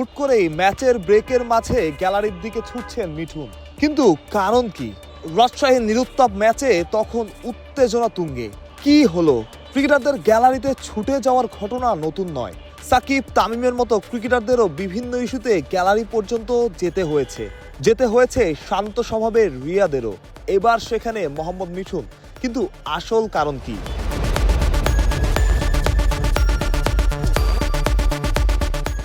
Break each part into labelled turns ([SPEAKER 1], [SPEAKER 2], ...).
[SPEAKER 1] হুট করেই ম্যাচের ব্রেকের মাঝে গ্যালারির দিকে ছুটছেন মিঠুন, কিন্তু কারণ কি? রাজশাহীর নিরুত্তাপ ম্যাচে তখন উত্তেজনা তুঙ্গে। কি হলো? ক্রিকেটারদের গ্যালারিতে ছুটে যাওয়ার ঘটনা নতুন নয়। সাকিব, তামিমের মতো ক্রিকেটারদেরও বিভিন্ন ইস্যুতে গ্যালারি পর্যন্ত যেতে হয়েছে শান্ত স্বভাবের রিয়াদেরও। এবার সেখানে মোহাম্মদ মিঠুন। কিন্তু আসল কারণ কি?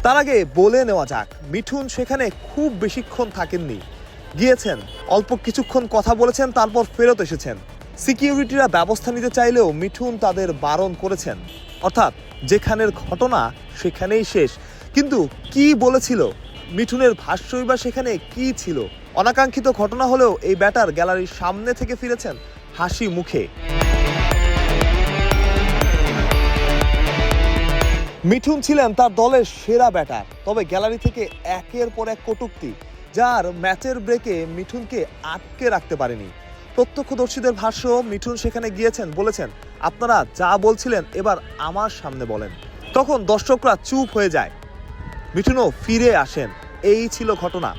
[SPEAKER 1] তার আগে বলে নেওয়া যাক, মিঠুন সেখানে খুব বেশিক্ষণ থাকেননি। গিয়েছেন, অল্প কিছুক্ষণ কথা বলেছেন, তারপর ফেরত এসেছেন। সিকিউরিটিরা ব্যবস্থা নিতে চাইলেও মিঠুন তাদের বারণ করেছেন। অর্থাৎ যেখানের ঘটনা সেখানেই শেষ। কিন্তু কি বলেছিল মিঠুনের ভাষ্যই বা সেখানে কি ছিল? অনাকাঙ্ক্ষিত ঘটনা হলেও এই ব্যাটার গ্যালারির সামনে থেকে ফিরেছেন হাসি মুখে। মিঠুন ছিলেন তার দলের সেরা ব্যাটার, তবে গ্যালারি থেকে একের পর এক কটূক্তি, যার ম্যাচের ব্রেকে মিঠুনকে আটকে রাখতে পারেনি। প্রত্যক্ষদর্শীদের ভাষ্য, মিঠুন সেখানে গিয়েছেন, বলেছেন, আপনারা যা বলছিলেন এবার আমার সামনে বলেন। তখন দর্শকরা চুপ হয়ে যায়, মিঠুনও ফিরে আসেন। এই ছিল ঘটনা।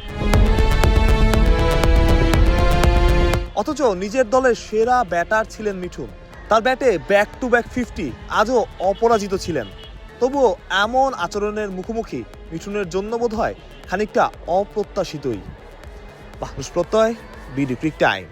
[SPEAKER 1] অথচ নিজের দলের সেরা ব্যাটার ছিলেন মিঠুন। তার ব্যাটে ব্যাক টু ব্যাক 50, আজও অপরাজিত ছিলেন। তবুও এমন আচরণের মুখোমুখি মিঠুনের জন্য বোধ হয় খানিকটা অপ্রত্যাশিতই। বাহরুজ প্রত্যয়, বিডি ক্রিক টাইম।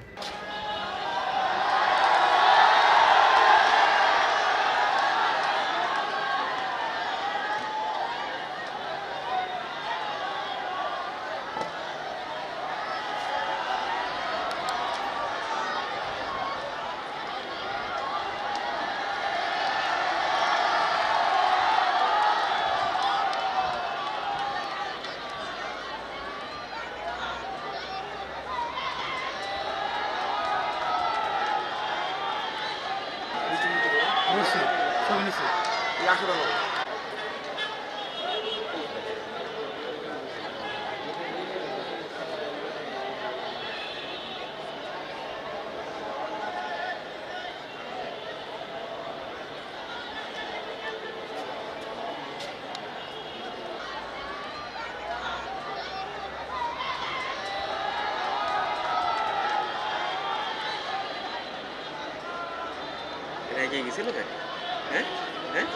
[SPEAKER 2] রেগে গেছিল রে? হ্যাঁ হ্যাঁ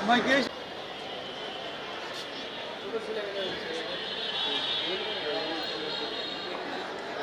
[SPEAKER 2] মাইকে